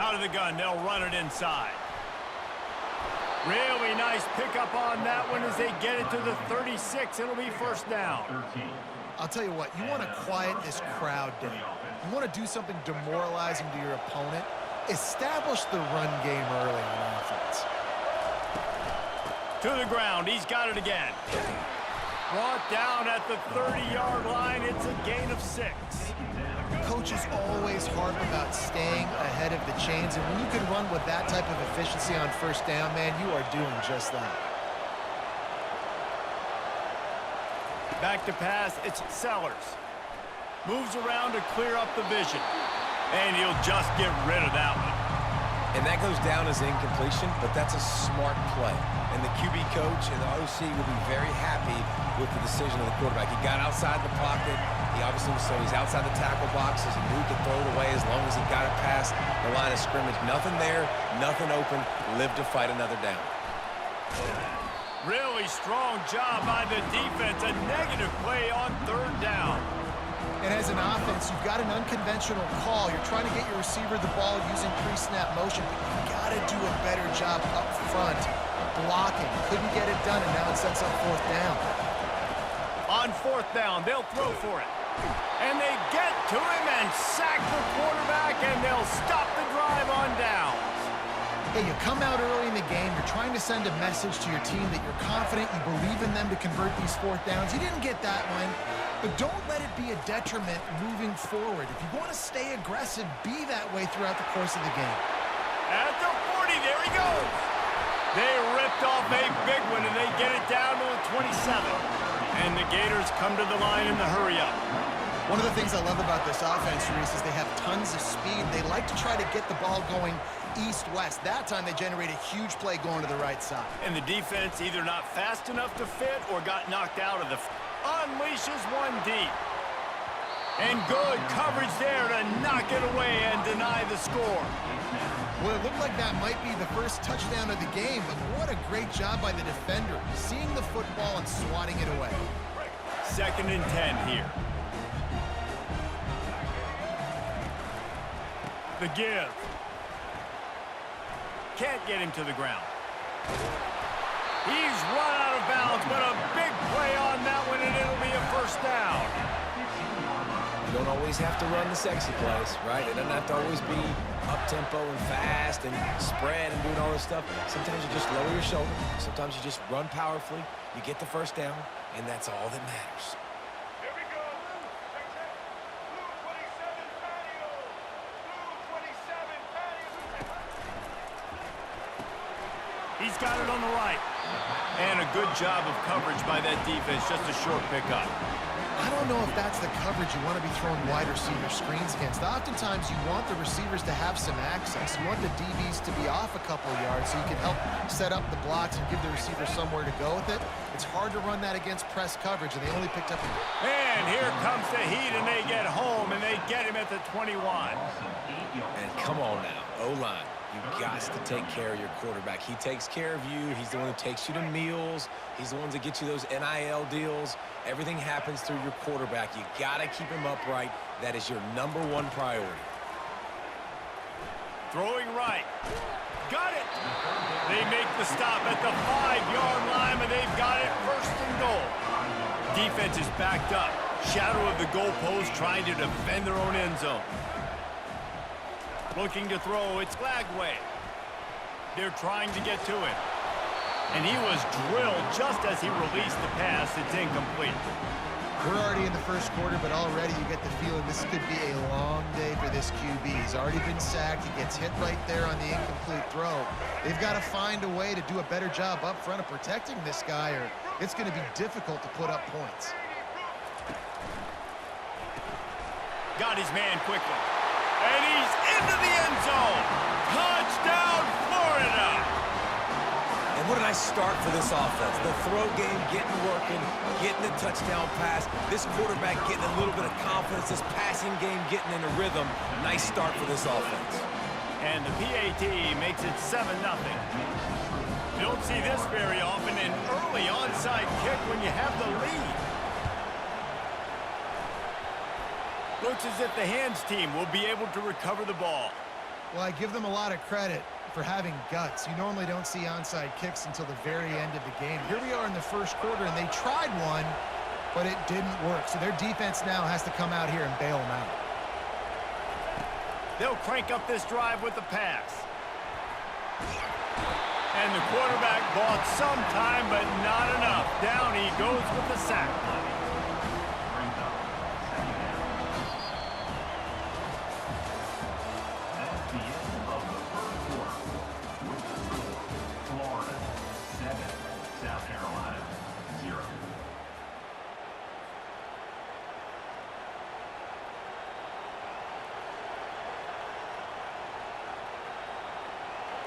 Out of the gun, they'll run it inside. Really nice pickup on that one as they get it to the 36. It'll be first down. I'll tell you what, you want to quiet this crowd down. You want to do something demoralizing to your opponent. Establish the run game early on offense. To the ground, he's got it again. Brought down at the 30-yard line. It's a gain of 6. Coaches always harp about staying ahead of the chains, and when you can run with that type of efficiency on first down, man, you are doing just that. Back to pass, it's Sellers. Moves around to clear up the vision. And he'll just get rid of that one. And that goes down as incompletion, but that's a smart play. And the QB coach and the OC will be very happy with the decision of the quarterback. He got outside the pocket. He obviously was so he's outside the tackle boxes. He knew he could throw it away as long as he got it past the line of scrimmage. Nothing there, nothing open. Live to fight another down. Really strong job by the defense. A negative play on third down. And as an offense, you've got an unconventional call. You're trying to get your receiver the ball using pre-snap motion, but you've got to do a better job up front blocking. Couldn't get it done, and now it sets up fourth down. On fourth down, they'll throw for it. And they get to him and sack the quarterback, and they'll stop the drive on downs. Hey, you come out early in the game, you're trying to send a message to your team that you're confident, you believe in them to convert these fourth downs. You didn't get that one, but don't let it be a detriment moving forward. If you want to stay aggressive, be that way throughout the course of the game. At the 40, there he goes. They ripped off a big one, and they get it down to the 27. And the Gators come to the line in the hurry-up. One of the things I love about this offense, Reese, is they have tons of speed. They like to try to get the ball going east-west. That time they generate a huge play going to the right side. And the defense either not fast enough to fit or got knocked out of the... Unleashes one deep. And good coverage there to knock it away and deny the score. Well, it looked like that might be the first touchdown of the game, but what a great job by the defender, seeing the football and swatting it away. 2nd and 10 here. The give. Can't get him to the ground. He's run out of bounds, but a big play on that one, and it'll be a first down. You don't always have to run the sexy plays, right? It doesn't have to always be up-tempo and fast and spread and doing all this stuff. Sometimes you just lower your shoulder. Sometimes you just run powerfully. You get the first down, and that's all that matters. Here we go. Blue 27 patio. Blue 27 patio. He's got it on the right. And a good job of coverage by that defense. Just a short pickup. I don't know if that's the coverage you want to be throwing wide receiver screens against. Oftentimes, you want the receivers to have some access. You want the DBs to be off a couple yards so you can help set up the blocks and give the receiver somewhere to go with it. It's hard to run that against press coverage, and they only picked up... And here comes the heat, and they get home, and they get him at the 21. And come on now, O-line. You've got to take care of your quarterback. He takes care of you. He's the one who takes you to meals. He's the one that gets you those NIL deals. Everything happens through your quarterback. You got to keep him upright. That is your #1 priority. Throwing right. Got it. They make the stop at the 5-yard line, and they've got it first and goal. Defense is backed up. Shadow of the goalpost trying to defend their own end zone. Looking to throw, it's Lagway. They're trying to get to him. And he was drilled just as he released the pass. It's incomplete. We're already in the first quarter, but already you get the feeling this could be a long day for this QB. He's already been sacked. He gets hit right there on the incomplete throw. They've got to find a way to do a better job up front of protecting this guy, or it's going to be difficult to put up points. Got his man quickly. And he's into the end zone. Touchdown, Florida. And what a nice start for this offense. The throw game getting working, getting the touchdown pass. This quarterback getting a little bit of confidence. This passing game getting in a rhythm. Nice start for this offense. And the PAT makes it 7-0. You don't see this very often, an early onside kick when you have the lead. Looks as if the hands team will be able to recover the ball. Well, I give them a lot of credit for having guts. You normally don't see onside kicks until the very end of the game. Here we are in the first quarter, and they tried one, but it didn't work. So their defense now has to come out here and bail them out. They'll crank up this drive with the pass. And the quarterback bought some time, but not enough. Down he goes with the sack.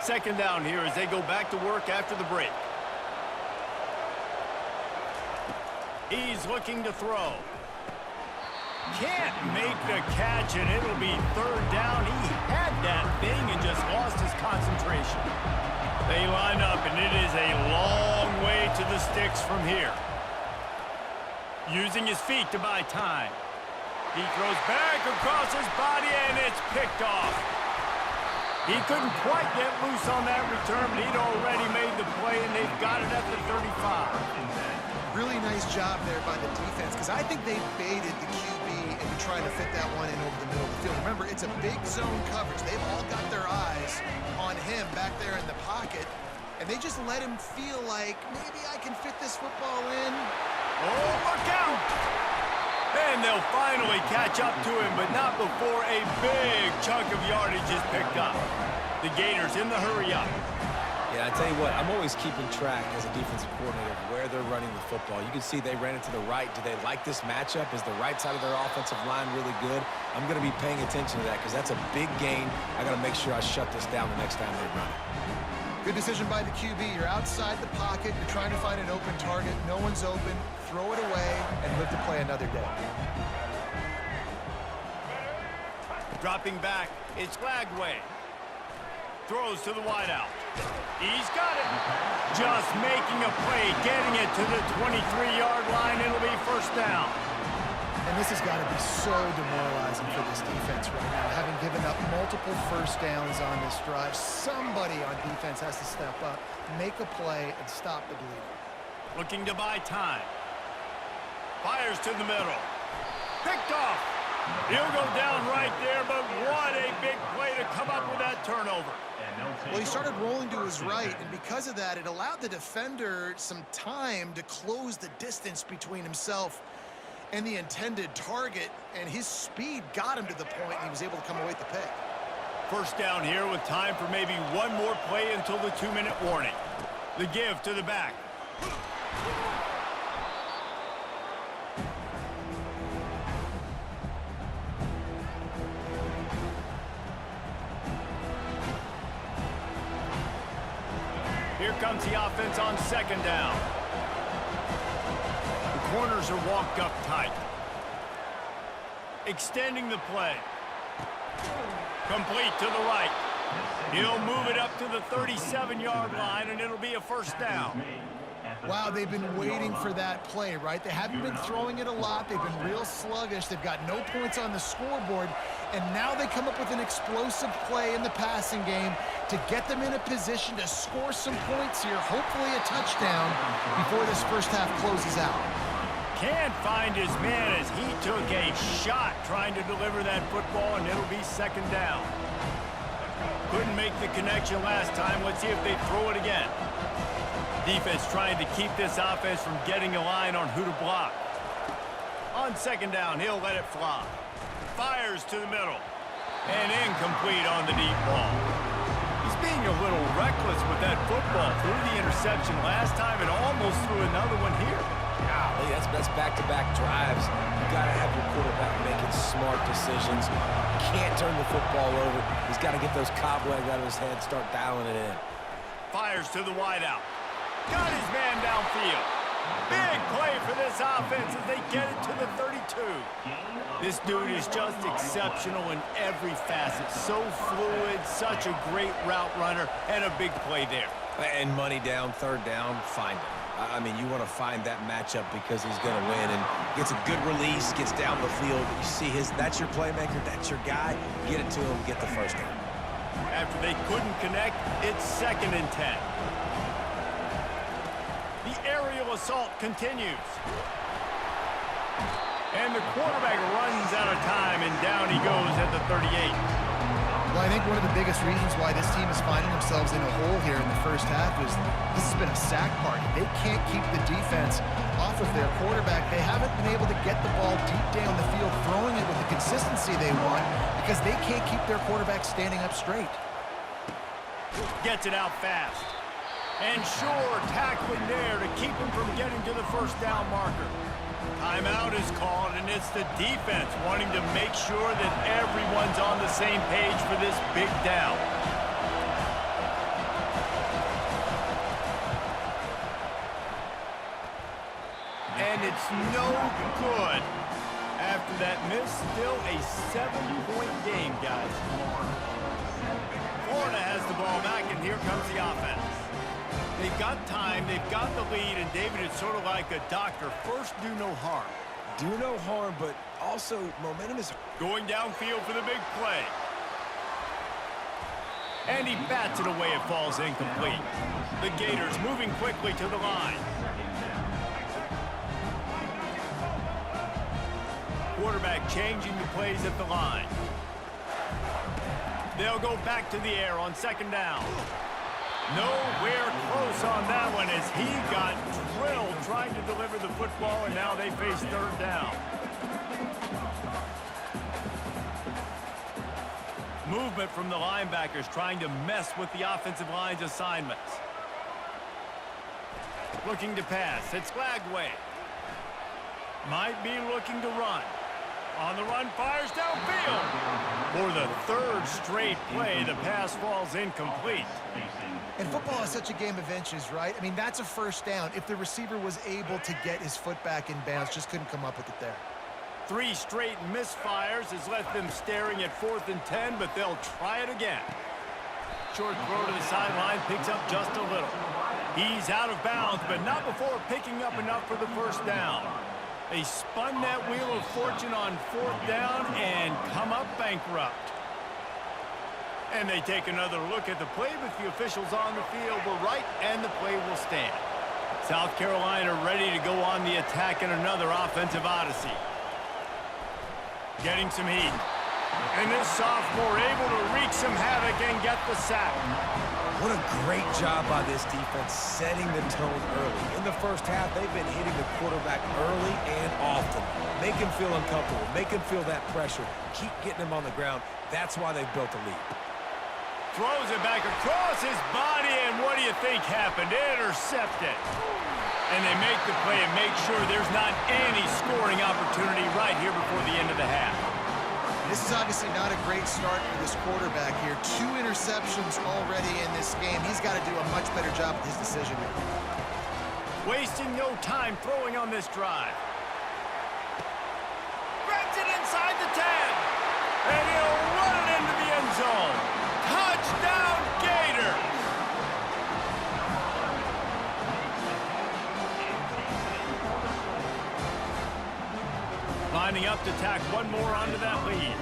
Second down here as they go back to work after the break. He's looking to throw. Can't make the catch, and it'll be third down. He had that thing and just lost his concentration. They line up, and it is a long way to the sticks from here. Using his feet to buy time. He throws back across his body, and it's picked off. He couldn't quite get loose on that return, but he'd already made the play, and they've got it at the 35. Really nice job there by the defense, because I think they baited the QB into trying to fit that one in over the middle of the field. Remember, it's a big zone coverage. They've all got their eyes on him back there in the pocket, and they just let him feel like, maybe I can fit this football in. Oh, look out! And they'll finally catch up to him, but not before a big chunk of yardage is picked up. The Gators in the hurry up. Yeah, I tell you what, I'm always keeping track as a defensive coordinator of where they're running the football. You can see they ran it to the right. Do they like this matchup? Is the right side of their offensive line really good? I'm going to be paying attention to that because that's a big gain. I got to make sure I shut this down the next time they run it. Good decision by the QB. You're outside the pocket. You're trying to find an open target. No one's open. Throw it away and live to play another day. Dropping back, it's Lagway. Throws to the wideout. He's got it. Just making a play, getting it to the 23-yard line. It'll be first down. And this has got to be so demoralizing for this defense right now. Having given up multiple first downs on this drive, somebody on defense has to step up, make a play, and stop the bleeding. Looking to buy time. Fires to the middle. Picked off. He'll go down right there, but what a big play to come up with that turnover. Well, he started rolling to his right, and because of that, it allowed the defender some time to close the distance between himself and the intended target, and his speed got him to the point, and he was able to come away with the pick. First down here with time for maybe one more play until the 2-minute warning. The give to the back. Here comes the offense on second down. The corners are walked up tight. Extending the play. Complete to the right. He'll move it up to the 37-yard line, and it'll be a first down. Wow, they've been waiting for that play, right? They haven't been throwing it a lot. They've been real sluggish. They've got no points on the scoreboard, and now they come up with an explosive play in the passing game to get them in a position to score some points here, hopefully a touchdown, before this first half closes out. Can't find his man as he took a shot trying to deliver that football, and it'll be second down. Couldn't make the connection last time. Let's see if they throw it again. Defense trying to keep this offense from getting a line on who to block. On second down, he'll let it fly. Fires to the middle. And incomplete on the deep ball. He's being a little reckless with that football. Threw the interception last time and almost threw another one here. Golly, that's back-to-back drives. You got to have your quarterback making smart decisions. Can't turn the football over. He's got to get those cobwebs out of his head, start dialing it in. Fires to the wideout. Got his man downfield. Big play for this offense as they get it to the 32. This dude is just exceptional in every facet. So fluid, such a great route runner, and a big play there. And money down, third down, find him. I mean, you want to find that matchup because he's going to win and gets a good release, gets down the field. You see that's your playmaker, that's your guy. Get it to him, get the first down. After they couldn't connect, it's 2nd and 10. The aerial assault continues. And the quarterback runs out of time, and down he goes at the 38. Well, I think one of the biggest reasons why this team is finding themselves in a hole here in the first half is this has been a sack party. They can't keep the defense off of their quarterback. They haven't been able to get the ball deep down the field, throwing it with the consistency they want because they can't keep their quarterback standing up straight. Gets it out fast. And sure, tackling there to keep him from getting to the first down marker. Timeout is called, and it's the defense wanting to make sure that everyone's on the same page for this big down. And it's no good. After that miss, still a 7-point game, guys. Florida has the ball back, and here comes the offense. They've got time, they've got the lead, and David, it's sort of like a doctor. First, do no harm. Do no harm, but also momentum is going downfield for the big play. And he bats it away. It falls incomplete. The Gators moving quickly to the line. Quarterback changing the plays at the line. They'll go back to the air on 2nd down. Nowhere close on that one as he got drilled trying to deliver the football, and now they face 3rd down. Movement from the linebackers trying to mess with the offensive line's assignments. Looking to pass. It's Lagway. Might be looking to run. On the run, fires downfield. For the 3rd straight play, the pass falls incomplete. And football is such a game of inches, right? I mean, that's a first down. If the receiver was able to get his foot back in bounds, just couldn't come up with it there. 3 straight misfires has left them staring at 4th and 10, but they'll try it again. Short throw to the sideline, picks up just a little. He's out of bounds, but not before picking up enough for the first down. They spun that wheel of fortune on 4th down and come up bankrupt. And they take another look at the play, but the officials on the field were right, and the play will stand. South Carolina ready to go on the attack in another offensive odyssey. Getting some heat. And this sophomore able to wreak some havoc and get the sack. What a great job by this defense setting the tone early. In the first half, they've been hitting the quarterback early and often. Make him feel uncomfortable. Make him feel that pressure. Keep getting him on the ground. That's why they've built a lead. Throws it back across his body, and what do you think happened? Intercepted. And they make the play and make sure there's not any scoring opportunity right here before the end of the half. This is obviously not a great start for this quarterback here. 2 interceptions already in this game. He's got to do a much better job with his decision making. Wasting no time throwing on this drive. Grabs it inside the 10. And he'll run it into the end zone. Touchdown, Gators! Lining up to tack one more onto that lead.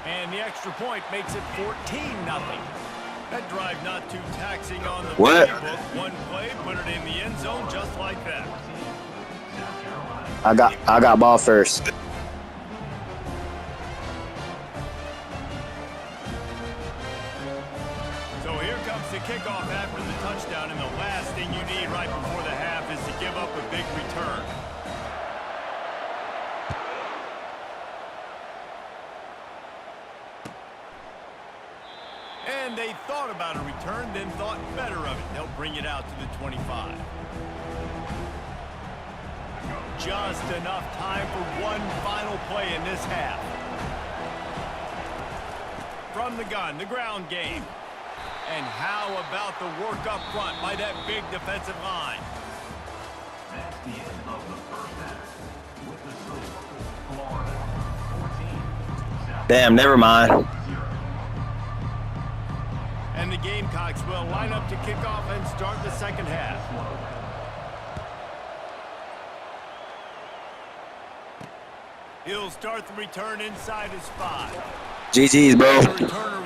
And the extra point makes it 14-0. That drive not too taxing on the playbook. One play, put it in the end zone just like that. I got ball first. So here comes the kickoff after the touchdown, and the last thing you need right before the half is to give up a big return. And they thought about a return, then thought better of it. They'll bring it out to the 25. Just enough time for one final play in this half. From the gun, the ground game. And how about the work up front by that big defensive line? That's the end of the first half. With the score, Florida 14. Damn, never mind. And the Gamecocks will line up to kick off and start the second half. He'll start the return inside his 5. GG's, bro. The returner